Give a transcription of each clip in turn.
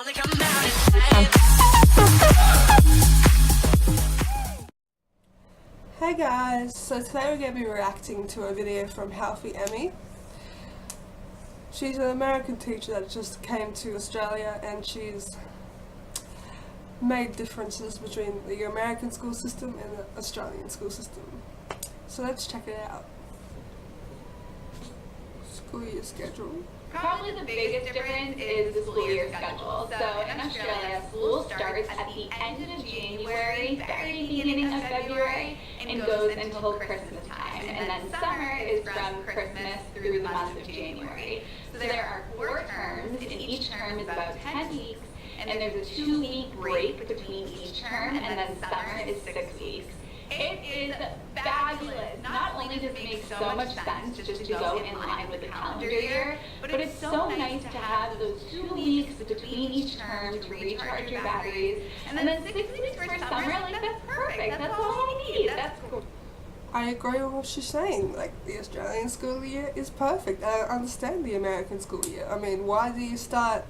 Hey guys, so today we're going to be reacting to a video from Healthy Emmie. She's an American teacher that just came to Australia, and she's made differences between the American school system and the Australian school system. So let's check it out. School year schedule. Probably the biggest difference is the school year schedule. So in Australia, school starts at the end of January, very beginning of February, and goes until Christmas time. And then summer is from Christmas through the month of January. So there are 4 terms, and each term is about 10 weeks, and there's a 2-week break between each term, and then summer is 6 weeks. It is fabulous. Not only does it make so much sense just to go in line with the calendar year, but it's so nice to have those 2 weeks between each term to recharge your batteries, and then 6 weeks for summer. Like, that's perfect. That's all I need. That's cool. I agree with what she's saying. Like, the Australian school year is perfect. I don't understand the American school year. I mean, why do you start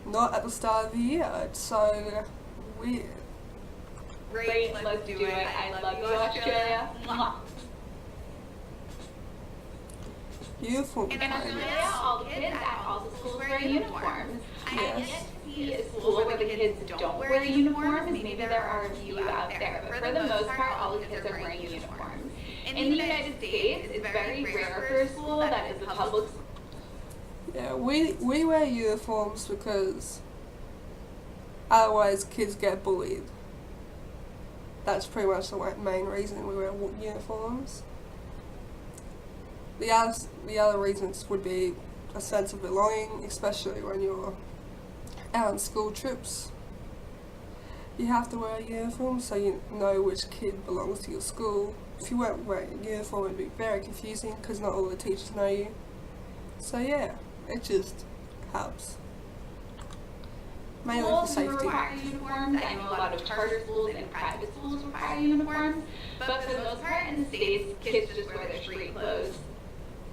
not at the start of the year? It's so weird. Great, let's do it. I love you, Australia. Mwah. Uniform In time. Australia, all the kids at all the schools wear uniforms. I have yet to see a school where the kids don't wear uniforms. Maybe there are a few out there, but for the most part, all the kids are wearing uniforms. In the United States, it's very rare for a school that is a public school. Yeah, we wear uniforms because otherwise kids get bullied. That's pretty much the main reason we wear uniforms. The other reasons would be a sense of belonging, especially when you're out on school trips. You have to wear a uniform so you know which kid belongs to your school. If you weren't wearing a uniform, it would be very confusing because not all the teachers know you. So yeah, it just helps. Mainly for Schools safety. require uniforms. I know a lot of charter schools and private schools require uniforms, but for the most part in the States, kids just wear their street clothes.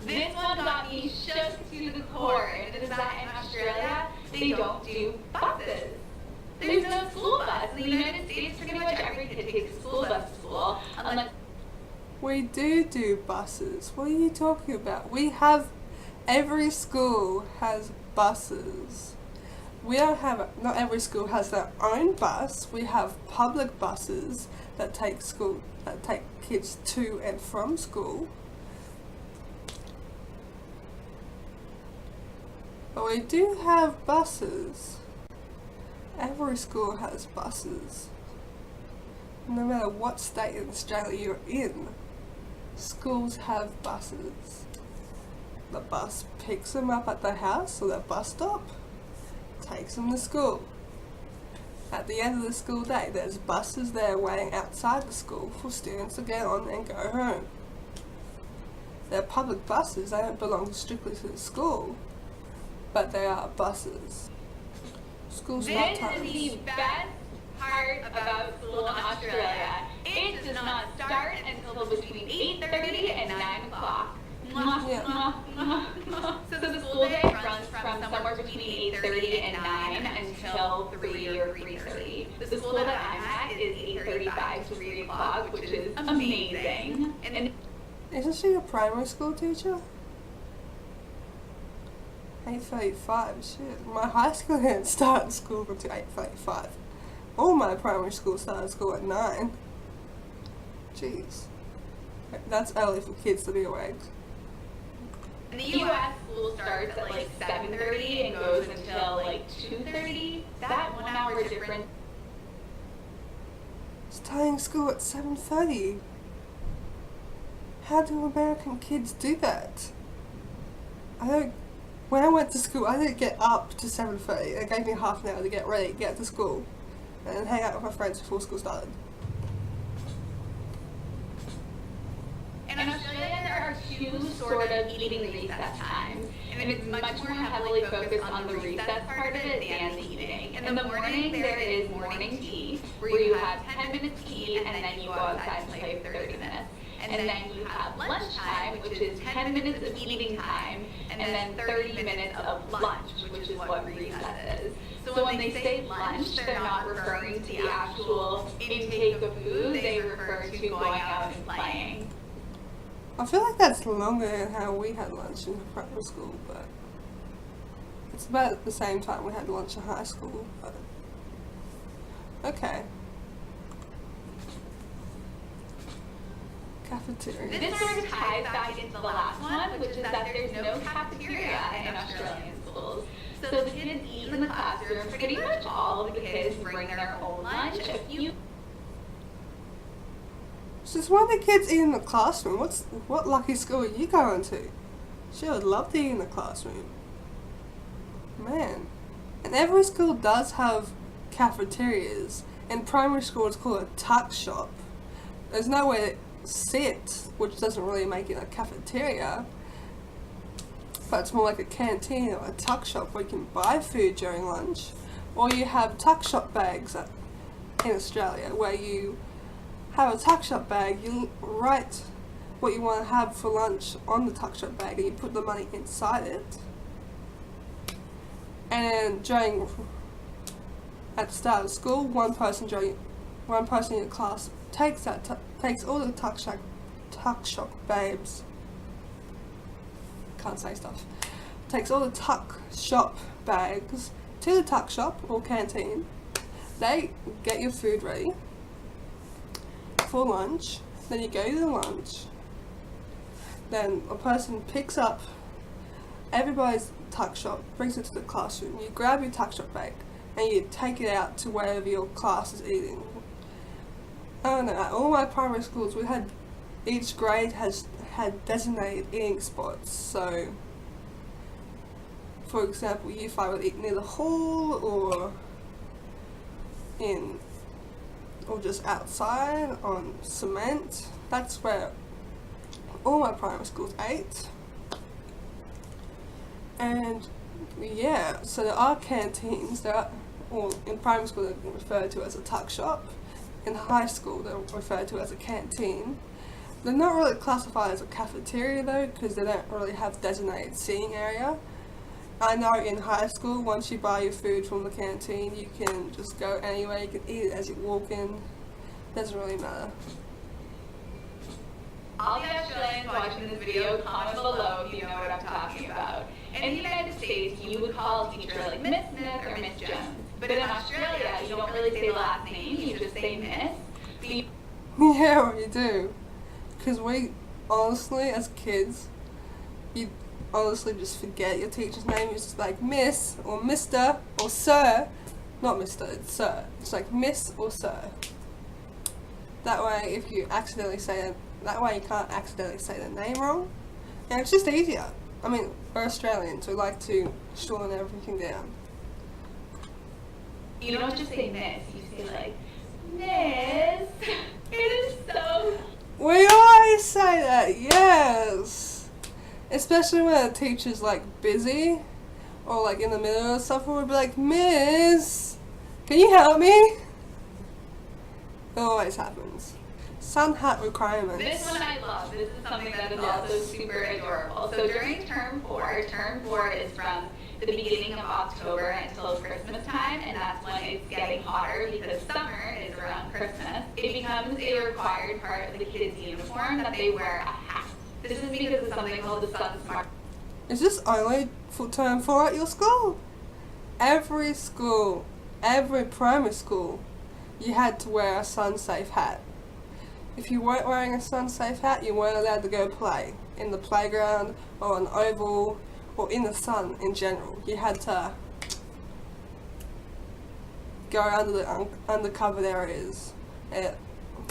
This one got me shook to the core, and it is that in Australia, they don't do buses. There's no school bus. In the United States, pretty much every kid takes a school bus to school, unless We do buses. What are you talking about? Every school has buses. We don't have, not every school has their own bus. We have public buses that take kids to and from school. But we do have buses. Every school has buses. No matter what state in Australia you're in, schools have buses. The bus picks them up at their house or their bus stop, takes them to school. At the end of the school day, there's buses there waiting outside the school for students to get on and go home. They're public buses, they don't belong strictly to the school, but they are buses. School's not times. This is the best part about school in Australia. It does not start until between 8:30 and 9 o'clock. Yeah. So the school day runs from somewhere between 8:30 and 9 until 3 or 3:30. The school that I'm at is 8:35 to 3 o'clock, which is amazing. And Isn't she a primary school teacher? 8:35, shit. My high school didn't start school until 8:35. All my primary school started school at 9. Jeez. That's early for kids to be awake. in the U.S., school starts at like 7:30 and goes until like 2:30. That 1 hour difference. Starting school at 7:30. How do American kids do that? When I went to school, I didn't get up to 7:30. They gave me half an hour to get ready, get to school, and then hang out with my friends before school started. In Australia, there are 2 sort of eating recess times, and it's much more heavily focused on the recess part of it than the eating. In the morning, there is morning tea, where you have 10 minutes to eat, and then you go outside and play for 30 minutes. and then you have lunchtime, which is 10 minutes of eating time, and then 30 minutes of lunch, which is what recess is. So when they say lunch, they're not referring to the actual intake of food, they refer to going out and playing. I feel like that's longer than how we had lunch in primary school, but it's about at the same time we had lunch in high school, but okay. Cafeteria. This sort of ties back into the last one, which is that there's no cafeteria in Australian schools. So the kids eat in the classroom. Pretty much all of the kids bring their own lunch. A few. Since when the kids eat in the classroom? What lucky school are you going to? She would love to eat in the classroom. Man. And every school does have cafeterias. In primary school it's called a tuck shop. There's nowhere to sit, which doesn't really make it a cafeteria. But it's more like a canteen or a tuck shop where you can buy food during lunch. Or you have tuck shop bags in Australia where you have a tuck shop bag, you write what you want to have for lunch on the tuck shop bag and you put the money inside it. And then at the start of school, one person in your class takes all the tuck shop babes. Can't say stuff. Takes all the tuck shop bags to the tuck shop or canteen. They get your food ready for lunch. Then you go to the lunch. Then a person picks up everybody's tuck shop, brings it to the classroom. You grab your tuck shop bag and you take it out to wherever your class is eating. I don't know, at all my primary schools each grade had designated eating spots. So for example, Year 5 would eat near the hall or just outside on cement. That's where all my primary schools ate. And yeah, so there are canteens. In primary school they're referred to as a tuck shop. In high school they're referred to as a canteen. They're not really classified as a cafeteria though, because they don't really have designated seating area. I know in high school, once you buy your food from the canteen, you can just go anywhere, you can eat it as you walk in. Doesn't really matter. All the Australians watching this video, comment below if you know what I'm talking about. In the United States, you would call a teacher like Miss Smith or Miss Jones. But in Australia, you don't really say the last name, you just say Miss. Yeah, you do. Because we, honestly, as kids, you honestly just forget your teacher's name. It's just like Miss or Mr. or Sir. Not Mr, it's Sir. It's like Miss or Sir. That way, if you accidentally say it, that way you can't accidentally say the name wrong. And it's just easier. I mean, we're Australians, we like to shorten everything down. You don't just say Miss, you say like, Miss. It is so... We always say that, yes. Especially when a teacher's like busy or like in the middle of something, we'll be like, Miss, can you help me? It always happens. Sun hat requirements. This one I love. This is something that is also super adorable. So during term 4 is from the beginning of October until Christmas time, and that's when it's getting hotter because summer is around Christmas. It becomes a required part of the kids' uniform that they wear a hat. This is because of something called the Sun Smart. Is this only for term 4 at your school? Every school, every primary school, you had to wear a sun-safe hat. If you weren't wearing a sun-safe hat, you weren't allowed to go play in the playground or an oval or in the sun in general. You had to go under the uncovered areas. And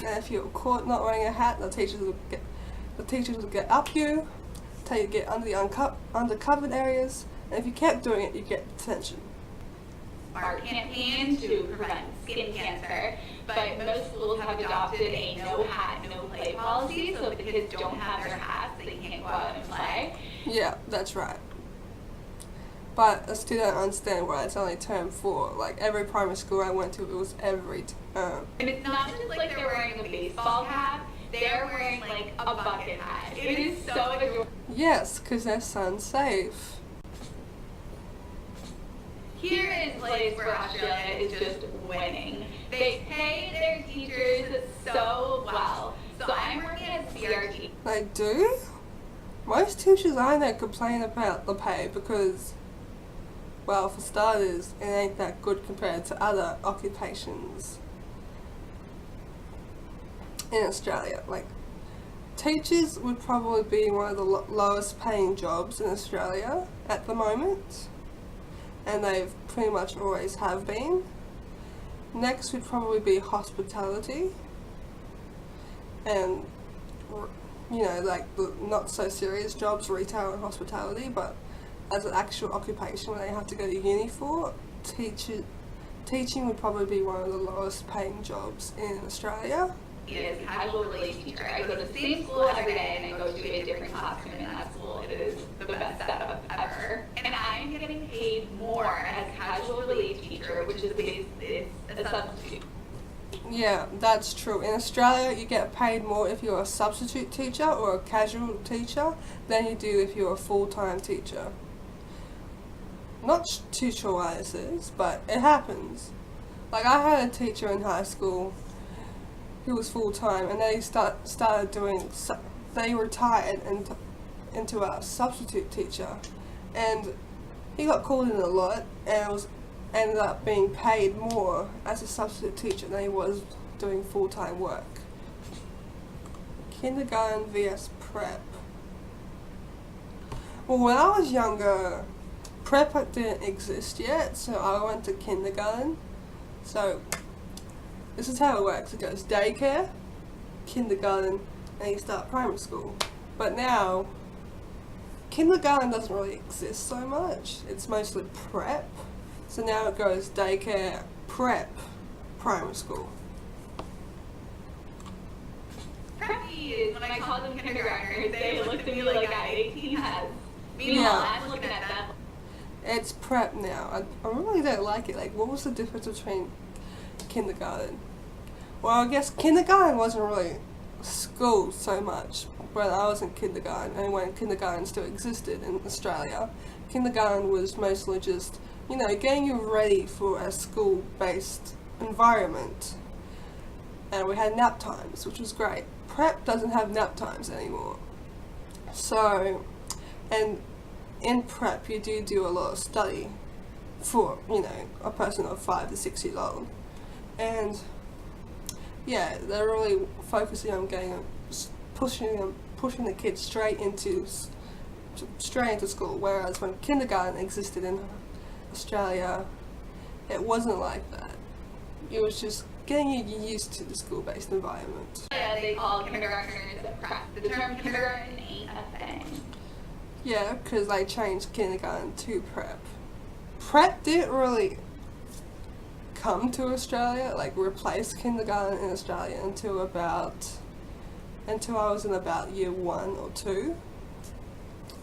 if you were caught not wearing a hat, the teachers would get up you, tell you to get under the undercovered areas, and if you kept doing it, you get detention. Our campaign to prevent skin cancer, but most schools have adopted a no hat, no play policy, so if the kids don't have their hats, they can't go out and play. Yeah, that's right. But I still don't understand why it's only term 4. Like every primary school I went to, it was every term. And it's not just like they're wearing a baseball cap, they're wearing like a bucket hat. It is so adorable. Yes, because they're so unsafe. Here is a place where Australia is just winning. They pay their teachers so well. So I'm working as CRT. They do? Most teachers I know complain about the pay because, well, for starters, it ain't that good compared to other occupations in Australia. Like, teachers would probably be one of the lowest paying jobs in Australia at the moment, and they've pretty much always have been. Next would probably be hospitality, and you know, like the not so serious jobs, retail and hospitality, but as an actual occupation where they have to go to uni for, teaching would probably be one of the lowest paying jobs in Australia. Is a casual relief teacher. I go to the same school every day and I go to a different classroom in that school. It is the best setup ever. And I'm getting paid more as a casual relief teacher, which is a substitute. Yeah, that's true. In Australia, you get paid more if you're a substitute teacher or a casual teacher than you do if you're a full-time teacher. Not too sure why this is, but it happens. Like, I had a teacher in high school who was full-time, and they started doing, they retired into a substitute teacher, and he got called in a lot, and ended up being paid more as a substitute teacher than he was doing full-time work. Kindergarten vs prep. Well, when I was younger, prep didn't exist yet, so I went to kindergarten. So this is how it works. It goes daycare, kindergarten, and you start primary school. But now, kindergarten doesn't really exist so much. It's mostly prep. So now it goes daycare, prep, primary school. Preppy is when I call them kindergartners, they look at me like I had 18 heads. Meanwhile, I'm looking at them. It's prep now. I really don't like it. Like, what was the difference between kindergarten? Well, I guess kindergarten wasn't really school so much when I was in kindergarten, and when kindergarten still existed in Australia. Kindergarten was mostly just, you know, getting you ready for a school-based environment. And we had nap times, which was great. Prep doesn't have nap times anymore. So, and in prep you do a lot of study for, you know, a person of 5 to 6 years old. And yeah, they're really focusing on pushing the kids straight into school. Whereas when kindergarten existed in Australia, it wasn't like that. It was just getting you used to the school-based environment. Yeah, they call kindergartners a prep. The term kindergarten ain't a thing. Yeah, because they changed kindergarten to prep. Prep didn't really come to Australia, like replace kindergarten in Australia until I was in about year 1 or 2.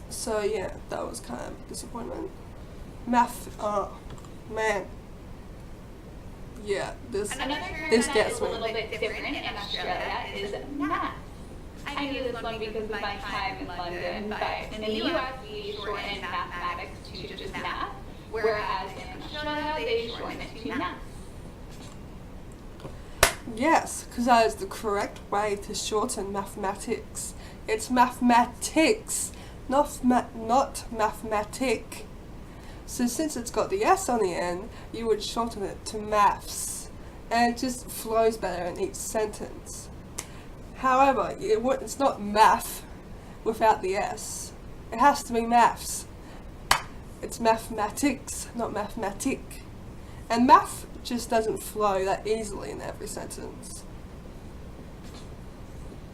So yeah, that was kind of a disappointment. Math, oh man. Yeah, this Another term this that gets is me. a little bit different in Australia is math. I knew this one because of my time in London, but in the US we shorten mathematics to just math, whereas in Australia they shorten it to math. Yes, because that is the correct way to shorten mathematics. It's mathematics, not mathematic. So since it's got the S on the end, you would shorten it to maths, and it just flows better in each sentence. However, it's not math without the S. It has to be maths. It's mathematics, not mathematic. And math just doesn't flow that easily in every sentence.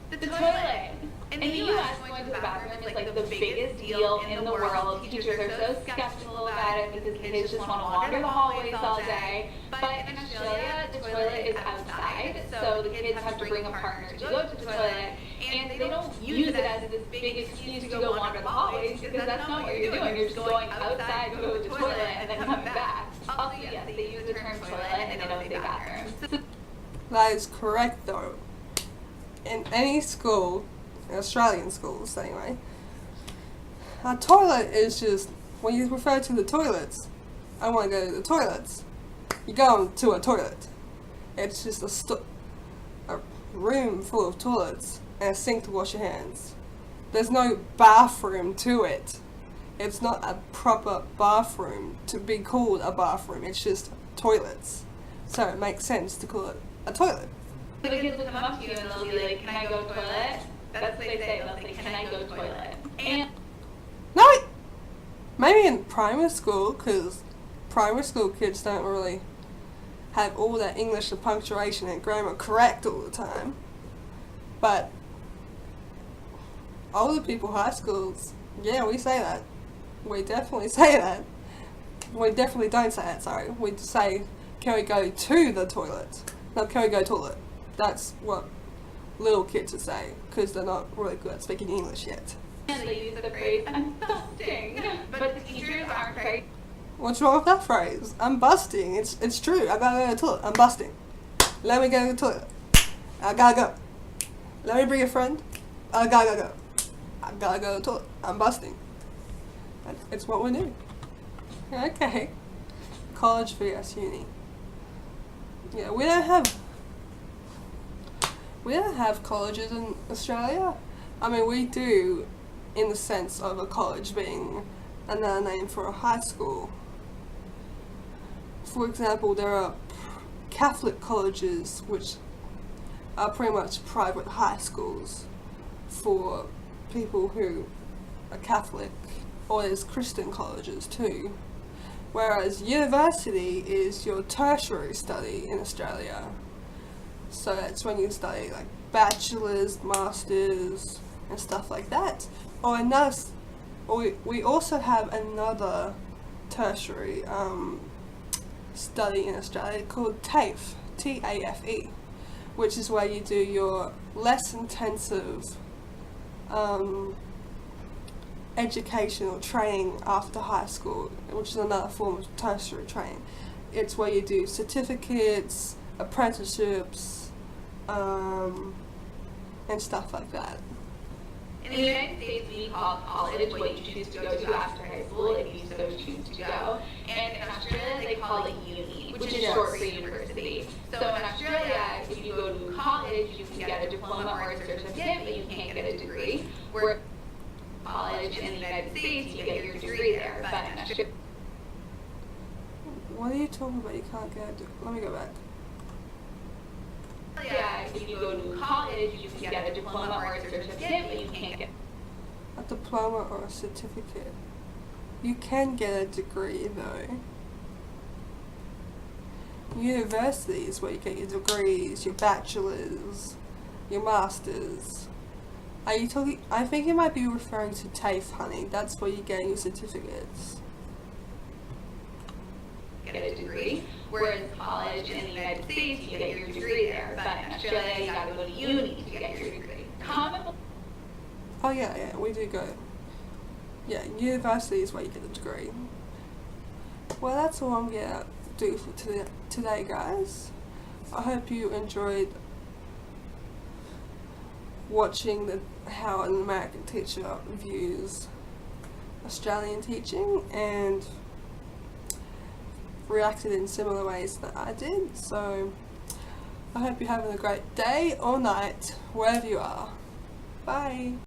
The toilet. In the US, going to the bathroom is like the biggest deal in the world. Teachers are so skeptical about it because kids just want to wander the hallways all day. But in Australia, the toilet is outside, so the kids have to bring a partner to go to the toilet, and they don't use it as this big excuse to go wander the hallways because that's not what you're doing. You're just going outside to go to the toilet and then coming back. Also, yes, they use the term toilet and they don't say bathroom. That is correct though. in any school, Australian schools anyway, a toilet is just, when you refer to the toilets, I want to go to the toilets. You go to a toilet. It's just a room full of toilets and a sink to wash your hands. There's no bathroom to it. It's not a proper bathroom to be called a bathroom. It's just toilets. So it makes sense to call it a toilet. The kids will come up to you and they'll be like, can I go toilet? That's what they say. They'll say, can I go toilet? And No, maybe in primary school, because primary school kids don't really have all their English and punctuation and grammar correct all the time. But older people, high schools, yeah, we say that. We definitely say that. We definitely don't say that, sorry. We say, can we go to the toilet? No, can we go toilet? That's what little kids would say, because they're not really good at speaking English yet. they use the phrase, I'm busting. But the teachers aren't very. What's wrong with that phrase? I'm busting. It's true. I gotta go to the toilet. I'm busting. Let me go to the toilet. I gotta go. Let me bring a friend. I gotta go. I gotta go to the toilet. I'm busting. It's what we do. Okay. College vs uni. Yeah, we don't have colleges in Australia. I mean, we do, in the sense of a college being another name for a high school. For example, there are Catholic colleges, which are pretty much private high schools for people who are Catholic, or there's Christian colleges too. Whereas university is your tertiary study in Australia. So that's when you study like bachelor's, masters, and stuff like that. We also have another tertiary study in Australia called TAFE, T-A-F-E, which is where you do your less intensive educational training after high school, which is another form of tertiary training. It's where you do certificates, apprenticeships, and stuff like that. In the United States, we call college what you choose to go to after high school if you so choose to go. And in Australia, they call it uni, which is short for university. So in Australia, if you go to college, you can get a diploma or a certificate, but you can't get a degree. Where college in the United States, you get your degree there. But in Australia, What are you talking about? You can't get let me go back. if you go to college, you can get a diploma or a certificate, but you can't get A diploma or a certificate. You can get a degree though. University is where you get your degrees, your bachelors, your masters. Are you talking? I think you might be referring to TAFE, honey. That's where you get your certificates. get a degree. Whereas college in the United States, you get your degree there. But in Australia, you gotta go to uni to get your degree. Oh yeah, we do go. Yeah, university is where you get the degree. Well, that's all I'm gonna do for today, guys. I hope you enjoyed watching how an American teacher views Australian teaching and reacted in similar ways that I did. So I hope you're having a great day or night wherever you are. Bye.